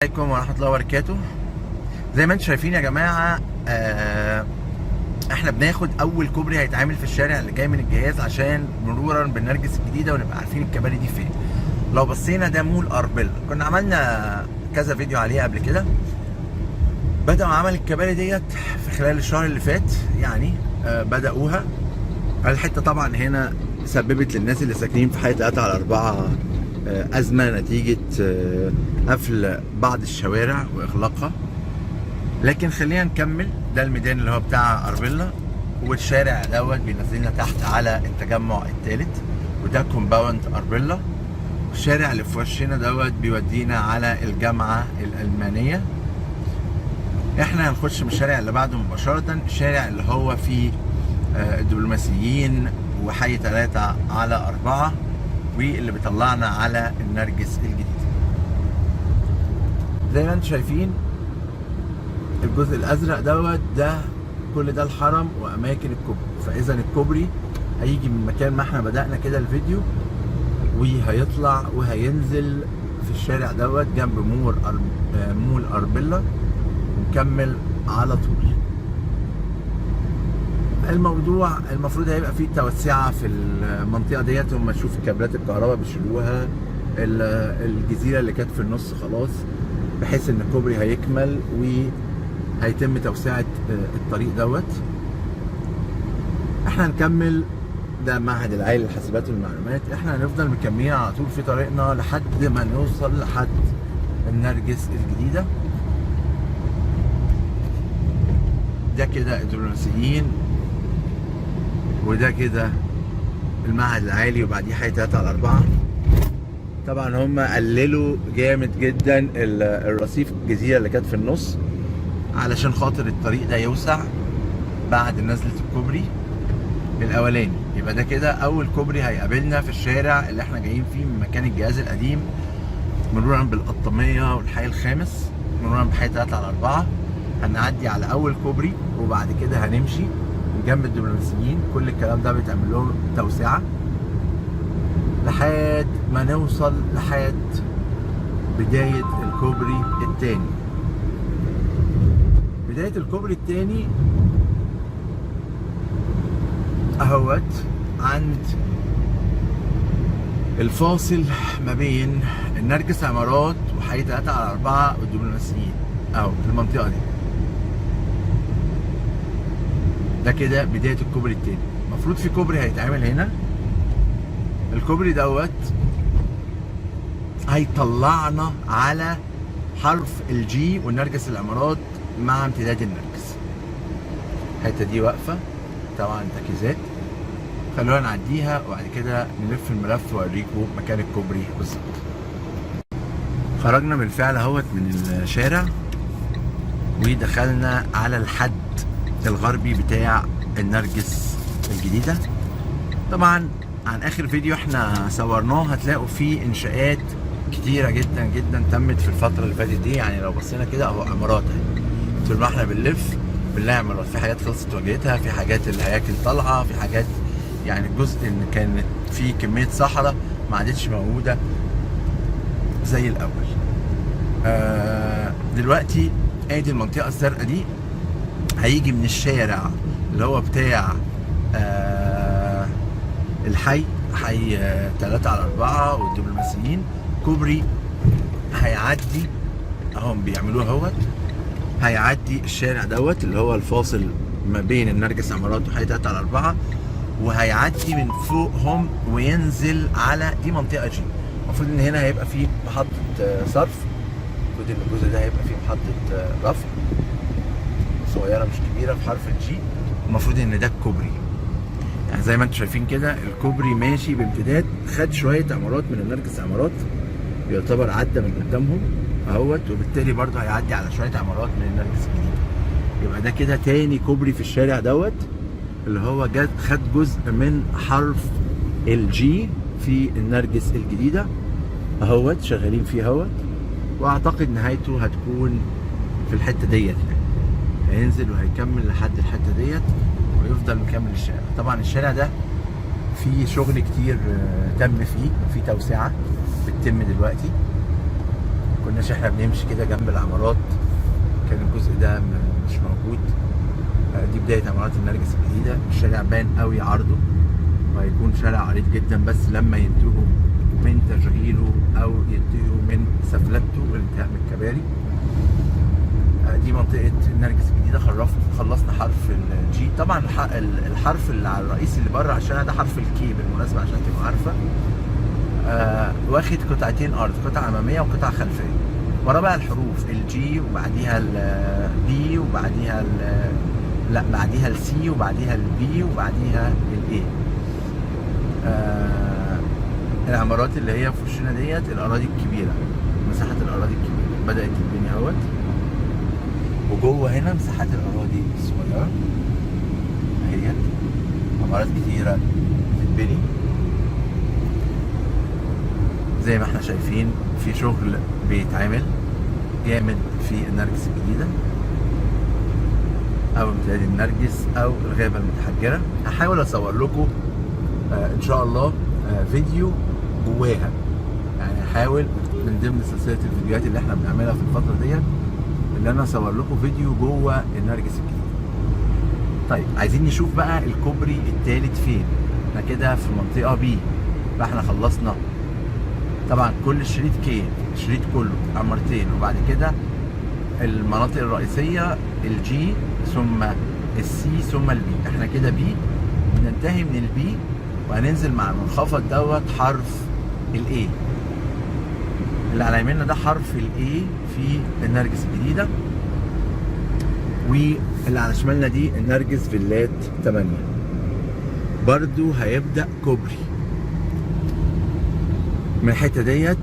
عليكم ورحمة الله وبركاته. زي ما انتم شايفين يا جماعة، احنا بناخد اول كوبري هيتعمل في الشارع اللي جاي من الجهاز عشان مرورا بالنرجس الجديدة ونبقى عارفين الكباري دي فين. لو بصينا ده مول اربيلا، كنا عملنا كذا فيديو عليه قبل كده. بدأوا عمل الكباري ديت في خلال الشهر اللي فات، يعني بدأوها. الحتة طبعا هنا سببت للناس اللي ساكنين في حي 3/4 أزمة نتيجة قفل بعض الشوارع وإغلاقها. لكن خلينا نكمل. ده الميدان اللي هو بتاع أربيلا، والشارع دوت بينزلنا تحت على التجمع الثالث، وده كومباوند أربيلا. الشارع اللي في وشنا دوت بيودينا على الجامعة الألمانية. احنا هنخش من الشارع اللي بعده مباشرة، الشارع اللي هو فيه الدبلوماسيين وحي 3/4، واللي بيطلعنا على النرجس الجديد. زي ما انتم شايفين الجزء الازرق دوت، ده كل ده الحرم واماكن الكوبري. فاذا الكوبري هيجي من مكان ما احنا بدأنا كده الفيديو، وهيطلع وهينزل في الشارع دوت جنب مول أربيلا، ونكمل على طول. الموضوع المفروض هيبقى فيه توسعة في المنطقة ديت. هم نشوف كابلات الكهرباء بيشيلوها، الجزيرة اللي كانت في النص خلاص، بحيث ان الكوبري هيكمل وهيتم توسعة الطريق دوت. احنا هنكمل. ده معهد العالي للحاسبات والمعلومات. احنا هنفضل مكملين على طول في طريقنا لحد ما نوصل لحد النرجس الجديدة. ده كده الدبلوماسيين، وده كده المعهد العالي، وبعديه حي 3/4. طبعا هم قللوا جامد جدا الرصيف الجزيرة اللي كانت في النص علشان خاطر الطريق ده يوسع بعد نزلة الكوبري الاولاني. يبقى ده كده اول كوبري هيقابلنا في الشارع اللي احنا جايين فيه من مكان الجهاز القديم، مرورا بالقطامية والحي الخامس، مرورا بحي 3/4. هنعدي على اول كوبري، وبعد كده هنمشي من جنب الدبلوماسيين. كل الكلام ده بيتعمل لهم توسعة لحد ما نوصل لحد بداية الكوبري الثاني. بداية الكوبري الثاني اهوت عند الفاصل ما بين النرجس عمارات وحي 3/4 والدبلوماسيين، اهو في المنطقة دي. ده كده بداية الكوبري التاني. المفروض في كوبري هيتعمل هنا. الكوبري دوت هيطلعنا على حرف الجي والنرجس العمارات مع امتداد النرجس. الحتة دي واقفة طبعا تركيزات، خلونا نعديها وبعد كده نلف الملف واوريكم مكان الكوبري بالظبط. خرجنا بالفعل اهوت من الشارع ودخلنا على الحد الغربي بتاع النرجس الجديدة. طبعا عن اخر فيديو احنا صورناه هتلاقوا فيه انشاءات كتيرة جدا جدا تمت في الفترة اللي فاتت دي. يعني لو بصينا كده اهو عمارات اهي، طول ما احنا بنلف بنلاقي عمارات. في حاجات خلصت واجهتها، في حاجات الهياكل طالعة، في حاجات يعني الجزء اللي كانت فيه كمية صحراء ما عادتش موجودة زي الاول. دلوقتي ادي المنطقة الزرقاء دي، هيجي من الشارع اللي هو بتاع الحي 3/4 والدبلوماسيين. كوبري هيعدي اهم بيعملوه اهوت، هيعدي الشارع دوت اللي هو الفاصل ما بين النرجس عمارات وحي 3/4، وهيعدي من فوقهم وينزل على دي منطقة جي. المفروض ان هنا هيبقى فيه محطة صرف، المفروض ان الجزء ده هيبقى فيه محطة رفع صغيرة مش كبيرة في حرف الجي. المفروض ان ده الكوبري. يعني زي ما انتم شايفين كده الكوبري ماشي بامتداد، خد شوية عمارات من النرجس عمارات، يعتبر عدى من قدامهم اهوت، وبالتالي برضه هيعدي على شوية عمارات من النرجس الجديد. يبقى ده كده تاني كوبري في الشارع دوت، اللي هو خد جزء من حرف الجي في النرجس الجديدة اهوت، شغالين فيه اهوت. واعتقد نهايته هتكون في الحتة ديت، هينزل وهيكمل لحد الحتة ديت ويفضل مكمل الشارع. طبعا الشارع ده فيه شغل كتير تم فيه، في توسعة بتتم دلوقتي. كناش احنا بنمشي كده جنب العمارات، كان الجزء ده مش موجود. دي بداية عمارات النرجس الجديدة. الشارع بان قوي عرضه، وهيكون شارع عريض جدا، بس لما ينتهوا من تشغيله او ينتهوا من سفلته والانتهاء من الكباري. دي منطقة النرجس الجديدة. خلصنا حرف الجي. طبعا الحرف اللي على الرئيسي اللي بره على الشارع ده حرف الكي بالمناسبة عشان تبقوا عارفة. واخد قطعتين ارض، قطعة امامية وقطعة خلفية. ورا بقى الحروف الجي وبعديها البي وبعديها بعديها السي وبعديها البي وبعديها الاي. العمارات اللي هي في وشنا ديت الاراضي الكبيرة، مساحات الاراضي الكبيرة بدأت تتبني اهوت. وجوه هنا مساحات الاراضي الصغيرة اهيت، عمارات كتيرة بتتبني زي ما احنا شايفين. في شغل بيتعمل جامد في النرجس الجديدة او امتداد النرجس او الغابة المتحجرة. هحاول اصور لكم ان شاء الله فيديو جواها، يعني هحاول من ضمن سلسلة الفيديوهات اللي احنا بنعملها في الفترة ديت اللي انا اصور لكم فيديو جوه النرجس الجديدة. طيب عايزين نشوف بقى الكوبري الثالث فين. احنا كده في منطقة بي، فاحنا خلصنا طبعا كل الشريط كي، الشريط كله عمارتين، وبعد كده المناطق الرئيسية الجي ثم السي ثم البي. احنا كده بي، ننتهي من البي وهننزل مع المنخفض دوت حرف الاي. اللي على يميننا ده حرف الاي في النرجس الجديدة، واللي على شمالنا دي النرجس فيلات 8. برضو هيبدأ كوبري من الحته ديت،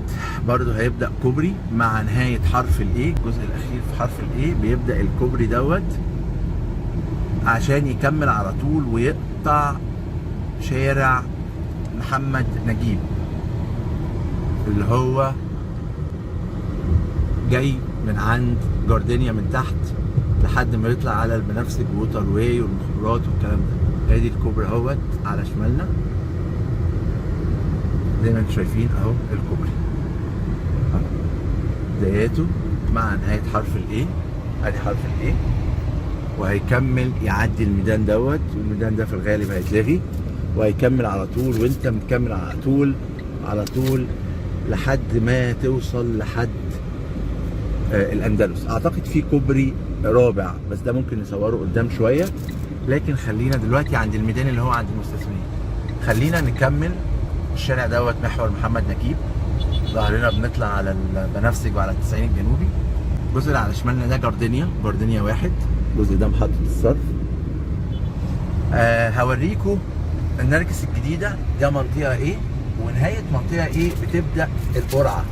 برضو هيبدا كوبري مع نهايه حرف الاي. الجزء الاخير في حرف الاي بيبدا الكوبري دوت عشان يكمل على طول ويقطع شارع محمد نجيب اللي هو جاي من عند جاردينيا من تحت لحد ما يطلع على البنفسج ووتر واي والمخابرات والكلام ده. ادي الكوبري اهوت على شمالنا زي ما انتم شايفين اهو. الكوبري بداياته مع نهايه حرف الاي، ادي حرف الاي، وهيكمل يعدي الميدان دوت، والميدان ده في الغالب هيتلغي، وهيكمل على طول، وانت مكمل على طول على طول لحد ما توصل لحد الاندلس. اعتقد في كوبري رابع بس ده ممكن نصوره قدام شويه، لكن خلينا دلوقتي عند الميدان اللي هو عند المستثمرين. خلينا نكمل الشارع دوت محور محمد نجيب، ظهرنا بنطلع على البنفسج وعلى التسعين الجنوبي. الجزء اللي على شمالنا ده جاردينيا 1، الجزء ده محطة الصرف. هوريكم النرجس الجديدة ده منطقة ايه، ونهاية منطقة ايه بتبدأ القرعة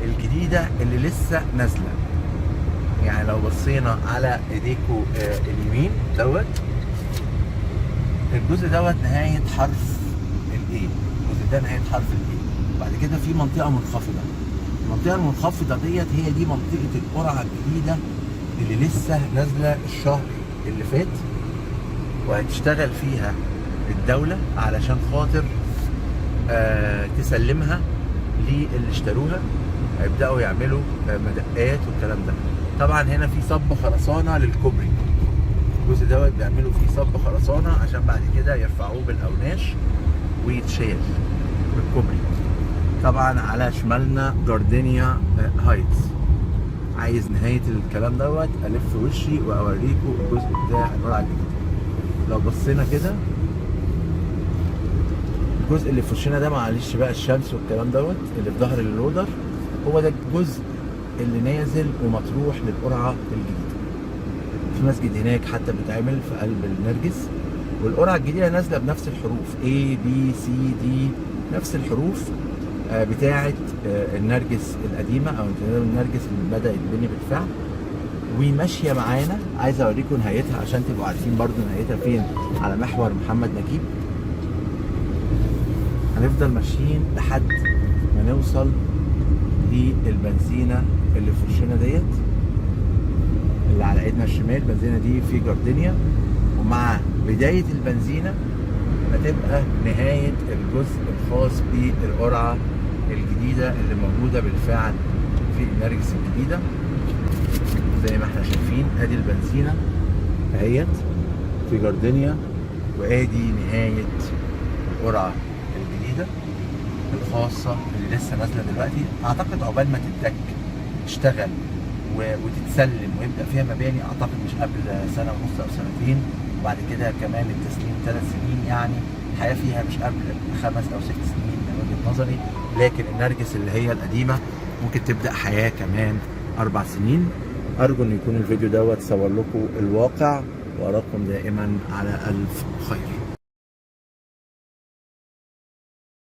الجديدة اللي لسه نازلة. يعني لو بصينا على ايديكم اليمين دوت، الجزء دوت نهاية حرف الايه، الجزء ده نهاية حرف الايه. وبعد كده في منطقة منخفضة. المنطقة المنخفضة ديت هي دي منطقة القرعة الجديدة اللي لسه نازلة الشهر اللي فات، وهتشتغل فيها الدولة علشان خاطر تسلمها للي اشتروها. هيبدأوا يعملوا مدقات والكلام ده. طبعا هنا في صب خرسانة للكوبري، الجزء دوت بيعملوا فيه صب خرسانة عشان بعد كده يرفعوه بالأوناش ويتشال بالكوبري. طبعا على شمالنا جاردينيا هايتس. عايز نهاية الكلام دوت ألف وشي وأوريكم الجزء بتاع القرعة الجديدة. لو بصينا كده الجزء اللي في وشنا ده، معلش بقى الشمس والكلام دوت اللي في ظهر اللودر، هو ده الجزء اللي نازل ومطروح للقرعة الجديدة. في مسجد هناك حتى بيتعمل في قلب النرجس، والقرعة الجديدة نازلة بنفس الحروف A B C D، نفس الحروف بتاعة النرجس القديمة أو النرجس اللي بدأ يتبني بالفعل، وماشية معانا. عايز أوريكم نهايتها عشان تبقوا عارفين برضو نهايتها فين، على محور محمد نجيب. هنفضل ماشيين لحد ما نوصل للبنزينة اللي في وشنا ديت، اللي على ايدنا الشمال. البنزينة دي في جاردينيا، ومع بداية البنزينة هتبقى نهاية الجزء الخاص بالقرعة الجديدة اللي موجودة بالفعل في النرجس الجديده زي ما احنا شايفين. ادي البنزينه اهيت في جاردينيا، وادي نهايه القرعه الجديده الخاصه اللي لسه نازله دلوقتي. اعتقد عقبال ما تشتغل وتتسلم ويبدا فيها مباني، اعتقد مش قبل سنه ونص او سنتين، وبعد كده كمان التسليم 3 سنين. يعني الحياه فيها مش قبل 5 أو 6 سنين من وجهه نظري. لكن النرجس اللي هي القديمه ممكن تبدا حياه كمان 4 سنين. ارجو ان يكون الفيديو دوت صور لكم الواقع، واراكم دائما على الف خير.